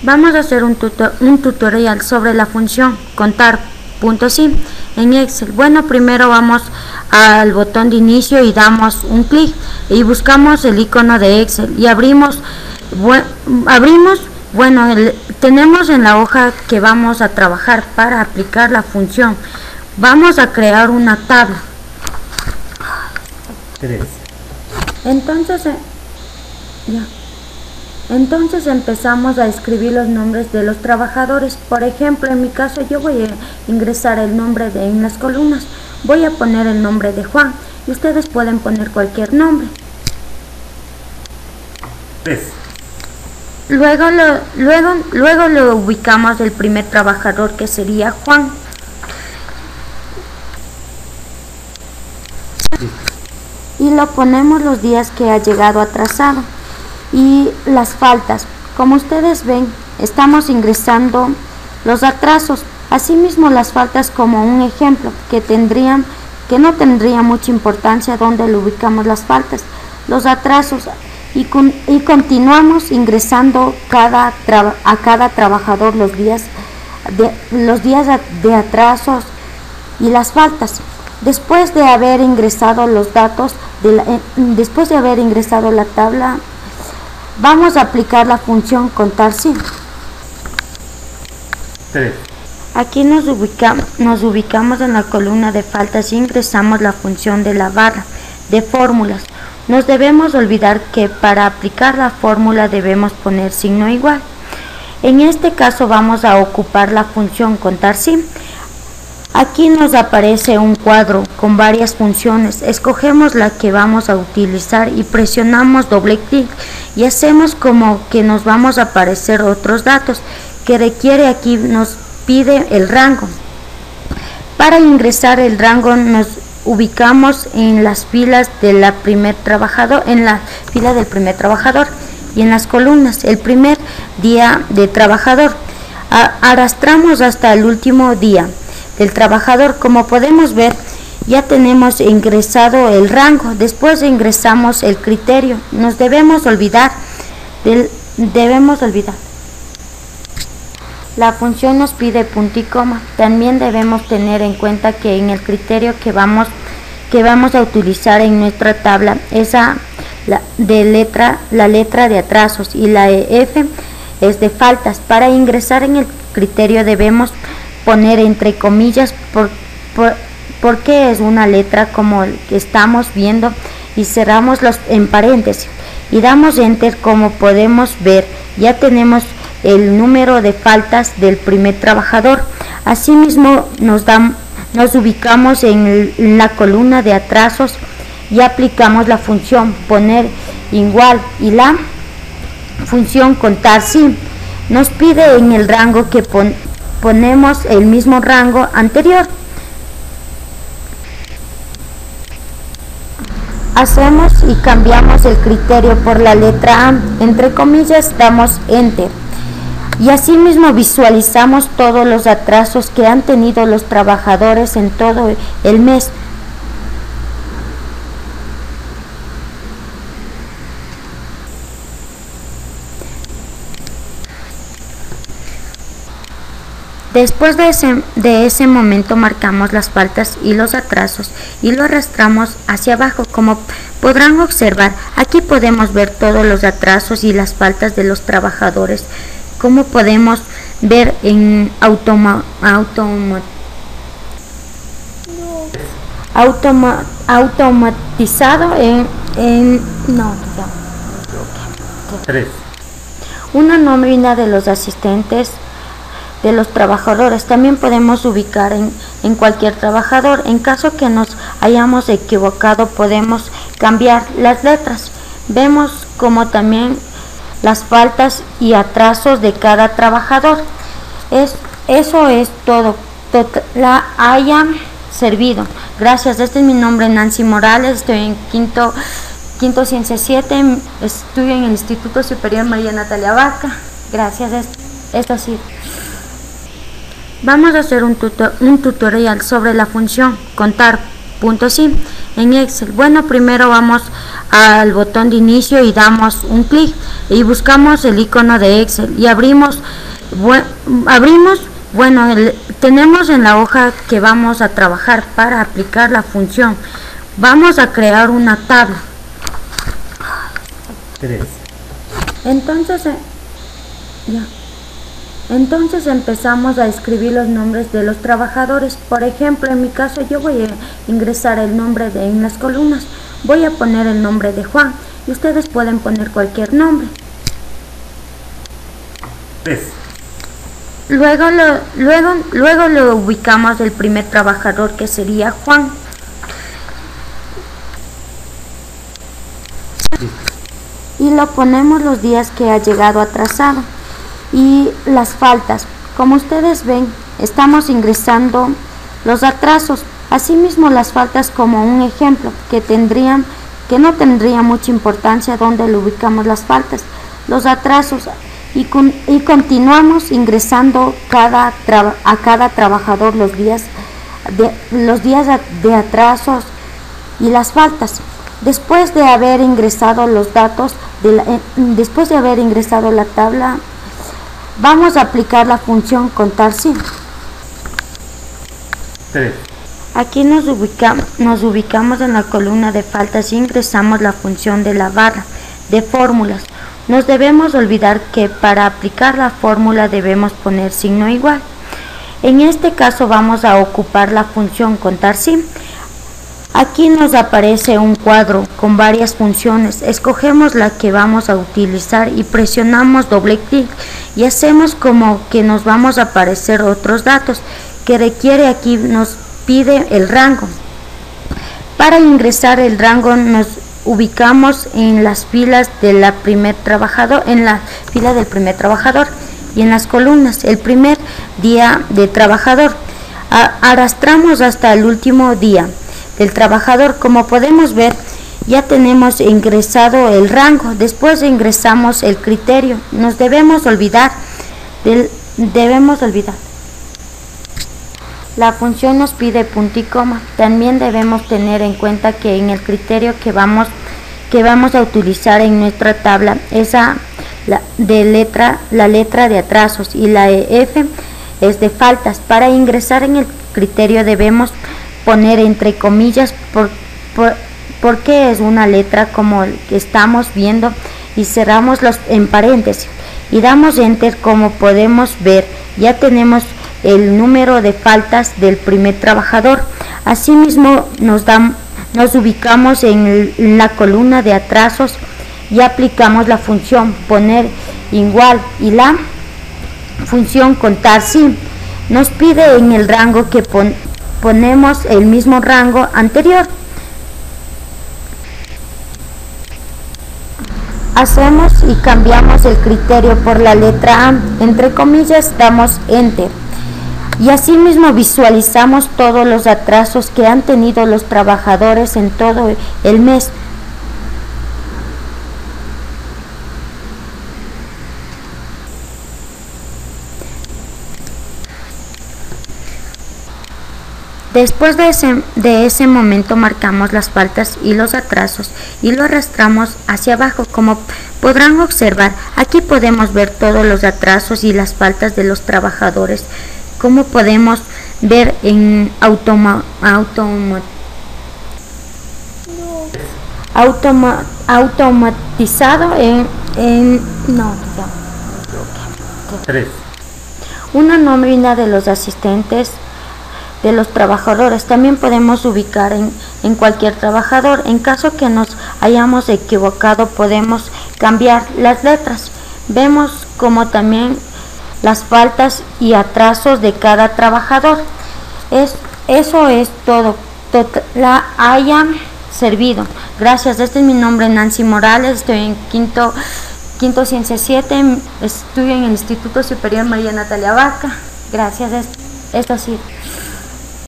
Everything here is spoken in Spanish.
Vamos a hacer un tutorial sobre la función contar.sim en Excel. Bueno, primero vamos al botón de inicio y damos un clic y buscamos el icono de Excel y abrimos, tenemos en la hoja que vamos a trabajar para aplicar la función. Vamos a crear una tabla. 3. Entonces empezamos a escribir los nombres de los trabajadores. Por ejemplo, en mi caso yo voy a ingresar el nombre en las columnas. Voy a poner el nombre de Juan y ustedes pueden poner cualquier nombre. 3. Luego lo ubicamos el primer trabajador, que sería Juan. Y lo ponemos los días que ha llegado atrasado. Y las faltas, como ustedes ven, estamos ingresando los atrasos, asimismo las faltas como un ejemplo que no tendría mucha importancia donde lo ubicamos las faltas, los atrasos, y continuamos ingresando a cada trabajador los días de atrasos y las faltas. Después de haber ingresado los datos después de haber ingresado la tabla, vamos a aplicar la función contar.sim. 3. Aquí nos ubicamos en la columna de faltas y ingresamos la función de la barra de fórmulas. Nos debemos olvidar que para aplicar la fórmula debemos poner signo igual. En este caso vamos a ocupar la función contar.sim. Aquí nos aparece un cuadro con varias funciones. Escogemos la que vamos a utilizar y presionamos doble clic y hacemos como que nos vamos a aparecer otros datos que requiere. Aquí nos pide el rango. Para ingresar el rango nos ubicamos en las filas de la primer trabajador, en la fila del primer trabajador y en las columnas el primer día de trabajador. Arrastramos hasta el último día del trabajador. Como podemos ver, ya tenemos ingresado el rango. Después ingresamos el criterio. Nos debemos olvidar la función nos pide punto y coma. También debemos tener en cuenta que en el criterio que vamos a utilizar en nuestra tabla es la letra de atrasos y la F es de faltas. Para ingresar en el criterio debemos poner entre comillas porque es una letra como que estamos viendo, y cerramos en paréntesis y damos enter. Como podemos ver, ya tenemos el número de faltas del primer trabajador. Asimismo nos ubicamos en la columna de atrasos y aplicamos la función poner igual y la función contar.sim. Nos pide en el rango que ponemos el mismo rango anterior. Hacemos y cambiamos el criterio por la letra A, entre comillas damos enter, y asimismo visualizamos todos los atrasos que han tenido los trabajadores en todo el mes. Después de ese momento marcamos las faltas y los atrasos y lo arrastramos hacia abajo. Como podrán observar, aquí podemos ver todos los atrasos y las faltas de los trabajadores. Como podemos ver en automatizado una nómina de los asistentes de los trabajadores. También podemos ubicar en cualquier trabajador. En caso que nos hayamos equivocado, podemos cambiar las letras. Vemos como también las faltas y atrasos de cada trabajador. Eso es todo. La haya servido. Gracias. Este es mi nombre, Nancy Morales. Estoy en quinto Ciencia 7. Estudio en el Instituto Superior María Natalia Vaca. Gracias. Esto sí. Vamos a hacer un tutorial sobre la función contar.sim en Excel. Bueno, primero vamos al botón de inicio y damos un clic y buscamos el icono de Excel y tenemos en la hoja que vamos a trabajar para aplicar la función. Vamos a crear una tabla. 3. Entonces empezamos a escribir los nombres de los trabajadores. Por ejemplo, en mi caso yo voy a ingresar el nombre en las columnas. Voy a poner el nombre de Juan y ustedes pueden poner cualquier nombre. 3. Luego lo ubicamos el primer trabajador, que sería Juan. Y lo ponemos los días que ha llegado atrasado. Y las faltas, como ustedes ven, estamos ingresando los atrasos. Asimismo, las faltas, como un ejemplo que no tendría mucha importancia donde lo ubicamos las faltas, los atrasos, y continuamos ingresando a cada trabajador los días de atrasos y las faltas. Después de haber ingresado los datos después de haber ingresado la tabla, vamos a aplicar la función contar sin. 3. Aquí nos ubicamos en la columna de faltas y ingresamos la función de la barra de fórmulas. Nos debemos olvidar que para aplicar la fórmula debemos poner signo igual. En este caso vamos a ocupar la función contar sin. Aquí nos aparece un cuadro con varias funciones. Escogemos la que vamos a utilizar y presionamos doble clic y hacemos como que nos vamos a aparecer otros datos que requiere. Aquí nos pide el rango. Para ingresar el rango nos ubicamos en las filas de la primer trabajador, en la fila del primer trabajador y en las columnas el primer día de trabajador. Arrastramos hasta el último día del trabajador. Como podemos ver, ya tenemos ingresado el rango. Después ingresamos el criterio. Nos debemos olvidar. La función nos pide punto y coma. También debemos tener en cuenta que en el criterio que vamos a utilizar en nuestra tabla es la letra de atrasos y la F es de faltas. Para ingresar en el criterio debemos poner entre comillas porque es una letra como que estamos viendo, y cerramos en paréntesis y damos enter. Como podemos ver, ya tenemos el número de faltas del primer trabajador. Asimismo nos ubicamos en la columna de atrasos y aplicamos la función poner igual y la función contar sin. Nos pide en el rango que ponemos el mismo rango anterior. Hacemos y cambiamos el criterio por la letra A, entre comillas damos enter, y asimismo visualizamos todos los atrasos que han tenido los trabajadores en todo el mes. Después de ese momento marcamos las faltas y los atrasos y lo arrastramos hacia abajo. Como podrán observar, aquí podemos ver todos los atrasos y las faltas de los trabajadores. Como podemos ver en automatizado una nómina de los asistentes de los trabajadores. También podemos ubicar en cualquier trabajador. En caso que nos hayamos equivocado, podemos cambiar las letras. Vemos como también las faltas y atrasos de cada trabajador. Eso es todo. La haya servido. Gracias. Este es mi nombre, Nancy Morales. Estoy en quinto Ciencia 7. Estudio en el Instituto Superior María Natalia Vaca. Gracias. Esto sí.